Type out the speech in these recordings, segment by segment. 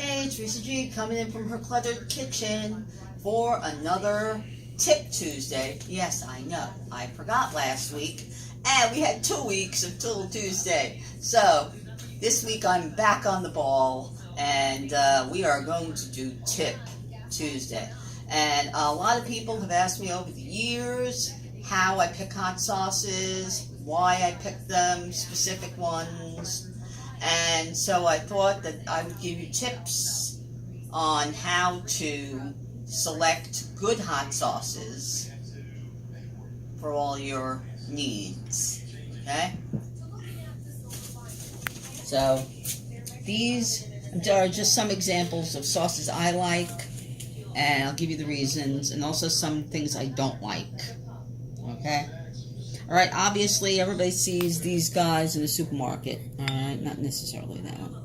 Hey, Teresa G coming in from her cluttered kitchen for another Tip Tuesday. Yes, I know, I forgot last week, and we had 2 weeks until Tuesday. So, this week I'm back on the ball, and we are going to do Tip Tuesday. And a lot of people have asked me over the years how I pick hot sauces, why I pick them, specific ones. And so I thought that I would give you tips on how to select good hot sauces for all your needs. Okay? So these are just some examples of sauces I like, and I'll give you the reasons, and also some things I don't like. Okay? Alright, obviously everybody sees these guys in the supermarket. Alright, not necessarily that one.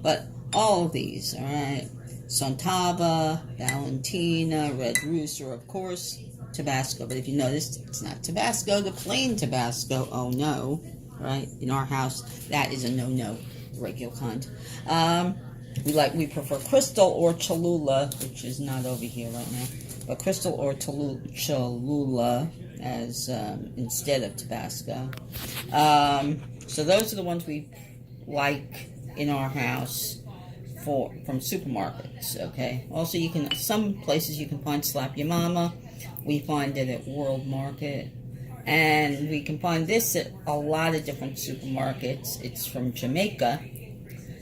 But all of these, alright. Sontava, Valentina, Red Rooster, of course, Tabasco. But if you notice, it's not Tabasco, the plain Tabasco. Oh no. Right? In our house, that is a no-no. The regular kind. We prefer Crystal or Cholula, which is not over here right now. But Crystal or Cholula as instead of Tabasco. So those are the ones we like in our house from supermarkets. Okay. Also, some places you can find Slap Your Mama. We find it at World Market, and we can find this at a lot of different supermarkets. It's from Jamaica.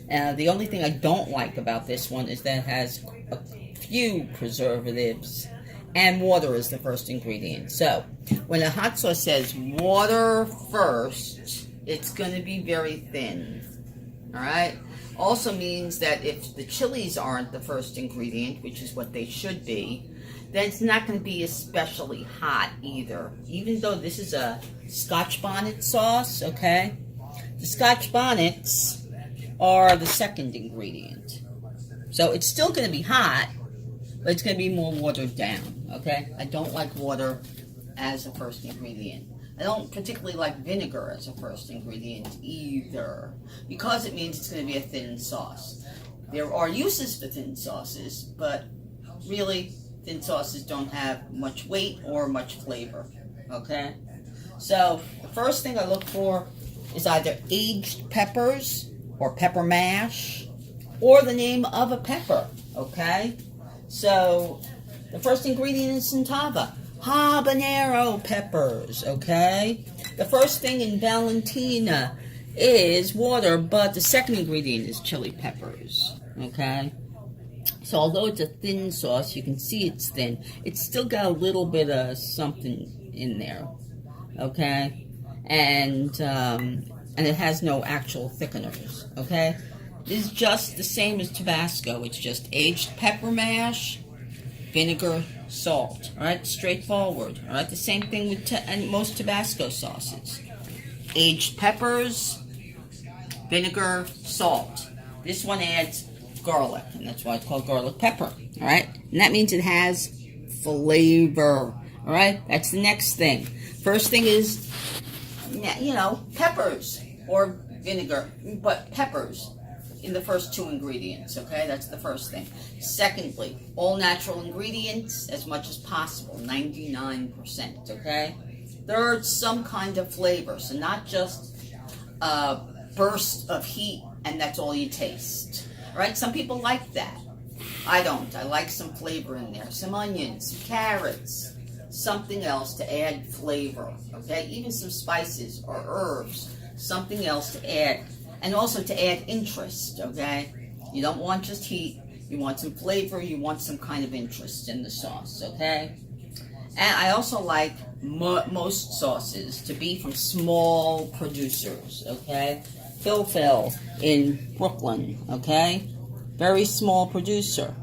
The only thing I don't like about this one is that it has a few preservatives, and water is the first ingredient. So, when a hot sauce says water first, it's going to be very thin. Alright? Also means that if the chilies aren't the first ingredient, which is what they should be, then it's not going to be especially hot either. Even though this is a Scotch bonnet sauce, okay? The Scotch bonnets are the second ingredient. So it's still going to be hot, but it's going to be more watered down, okay? I don't like water as a first ingredient. I don't particularly like vinegar as a first ingredient either, because it means it's going to be a thin sauce. There are uses for thin sauces, but really, thin sauces don't have much weight or much flavor, okay? So, the first thing I look for is either aged peppers or pepper mash, or the name of a pepper, okay? So, the first ingredient is Sontava. Habanero peppers, okay? The first thing in Valentina is water, but the second ingredient is chili peppers, okay? So although it's a thin sauce, you can see it's thin. It's still got a little bit of something in there, okay? And it has no actual thickeners, okay? This is just the same as Tabasco. It's just aged pepper mash, vinegar, salt, alright, straightforward, alright, the same thing with most Tabasco sauces. Aged peppers, vinegar, salt. This one adds garlic, and that's why it's called garlic pepper, alright, and that means it has flavor, alright, that's the next thing. First thing is, peppers, or vinegar, but peppers in the first two ingredients, okay? That's the first thing. Secondly, all natural ingredients as much as possible, 99%, okay? Third, some kind of flavor, so not just a burst of heat and that's all you taste, right? Some people like that. I don't. I like some flavor in there. Some onions, some carrots, something else to add flavor, okay? Even some spices or herbs, something else to add. And also to add interest, okay? You don't want just heat. You want some flavor. You want some kind of interest in the sauce, okay? And I also like most sauces to be from small producers, okay? Phil in Brooklyn, okay? Very small producer,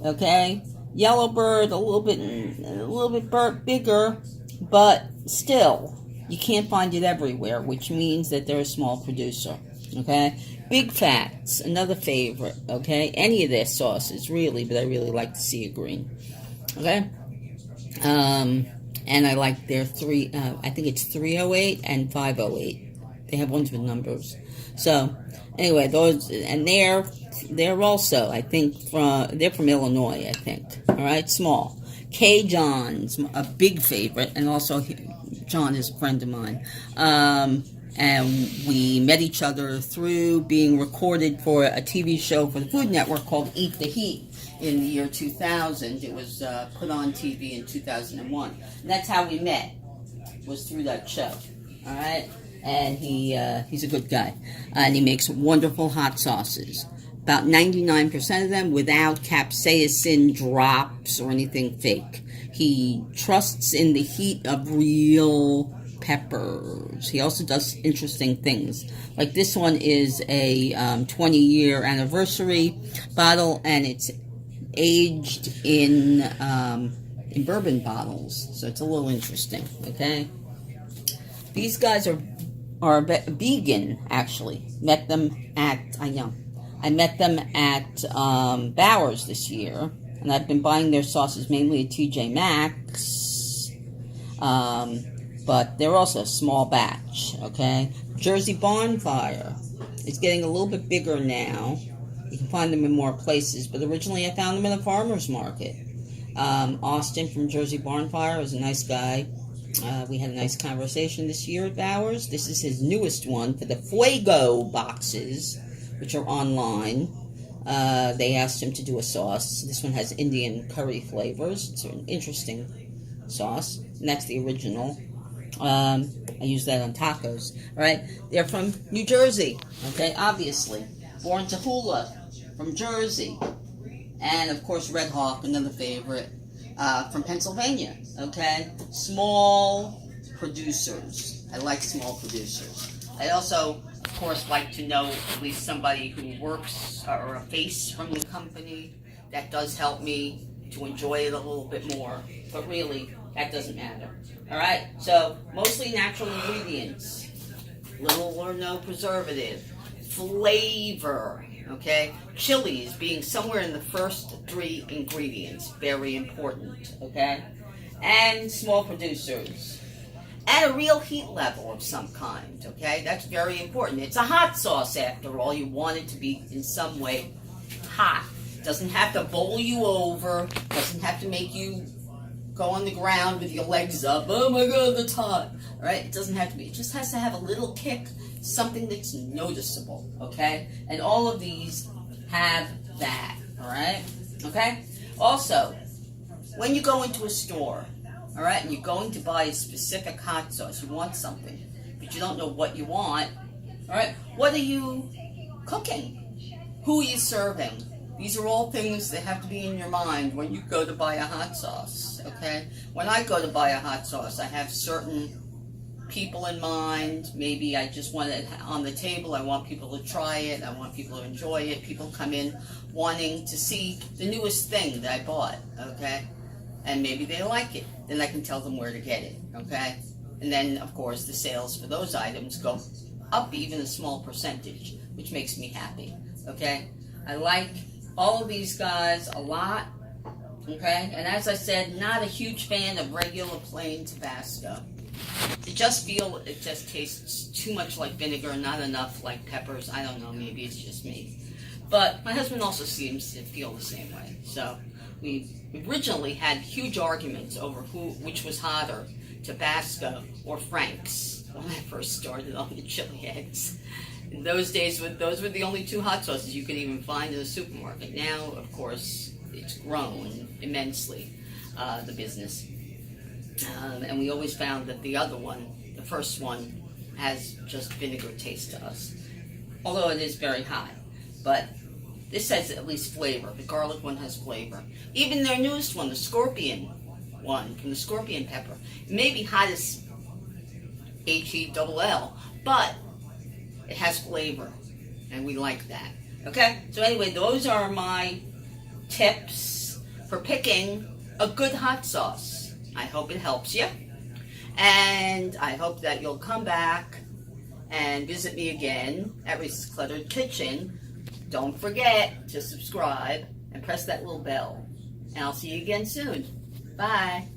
okay? Yellowbird, a little bit bigger, but still, you can't find it everywhere, which means that they're a small producer. Okay, Bigfats, another favorite. Okay, any of their sauces really, but I really like the sea green. Okay, and I like their I think it's 308 and 508 They have ones with numbers. So, anyway, those, and they're also, I think, they're from Illinois, I think. All right, small. CaJohns, a big favorite, and also John is a friend of mine. And we met each other through being recorded for a TV show for the Food Network called Eat the Heat in the year 2000. It was put on TV in 2001. And that's how we met, was through that show. All right? And he's a good guy. And he makes wonderful hot sauces. About 99% of them without capsaicin drops or anything fake. He trusts in the heat of real peppers. He also does interesting things. Like this one is a 20-year anniversary bottle, and it's aged in bourbon bottles. So it's a little interesting, okay? These guys are vegan, actually. Met them at, I met them at Bowers this year, and I've been buying their sauces mainly at TJ Maxx, but they're also a small batch, okay? Jersey Bonfire. It's getting a little bit bigger now. You can find them in more places, but originally I found them in a farmer's market. Austin from Jersey Bonfire is a nice guy. We had a nice conversation this year at Bowers. This is his newest one for the Fuego boxes, which are online. They asked him to do a sauce. This one has Indian curry flavors. It's an interesting sauce, and that's the original. I use that on tacos. All right, they're from New Jersey. Okay, obviously, born to Hula from Jersey, and of course Red Hawk, another favorite, from Pennsylvania. Okay, small producers. I like small producers. I also, of course, like to know at least somebody who works or a face from the company. That does help me to enjoy it a little bit more, but really, that doesn't matter. All right, so mostly natural ingredients, little or no preservative, flavor, okay? Chiles being somewhere in the first 3 ingredients, very important, okay? And small producers. And a real heat level of some kind, okay? That's very important. It's a hot sauce, after all. You want it to be in some way hot. Doesn't have to bowl you over. Doesn't have to make you go on the ground with your legs up. Oh my God, that's hot. All right? It doesn't have to be. It just has to have a little kick, something that's noticeable, okay? And all of these have that, all right? Okay? Also, when you go into a store, all right, and you're going to buy a specific hot sauce, you want something, but you don't know what you want, all right? What are you cooking? Who are you serving? These are all things that have to be in your mind when you go to buy a hot sauce, okay? When I go to buy a hot sauce, I have certain people in mind. Maybe I just want it on the table. I want people to try it. I want people to enjoy it. People come in wanting to see the newest thing that I bought, okay? And maybe they like it. Then I can tell them where to get it, okay? And then, of course, the sales for those items go up even a small percentage, which makes me happy, okay? I like all of these guys a lot, okay? And as I said, not a huge fan of regular plain Tabasco. It just tastes too much like vinegar, not enough like peppers. I don't know, maybe it's just me. But my husband also seems to feel the same way. So we originally had huge arguments over which was hotter, Tabasco or Frank's, when I first started on the chili eggs. In those days, those were the only 2 hot sauces you could even find in the supermarket. Now, of course, it's grown immensely, the business. And we always found that the other one, the first one, has just vinegar taste to us. Although it is very hot. But this has at least flavor. The garlic one has flavor. Even their newest one, the scorpion one, from the scorpion pepper, it may be hot as HELL, but it has flavor, and we like that. Okay? So anyway, those are my tips for picking a good hot sauce. I hope it helps you, and I hope that you'll come back and visit me again at Reese's Cluttered Kitchen. Don't forget to subscribe and press that little bell, and I'll see you again soon. Bye.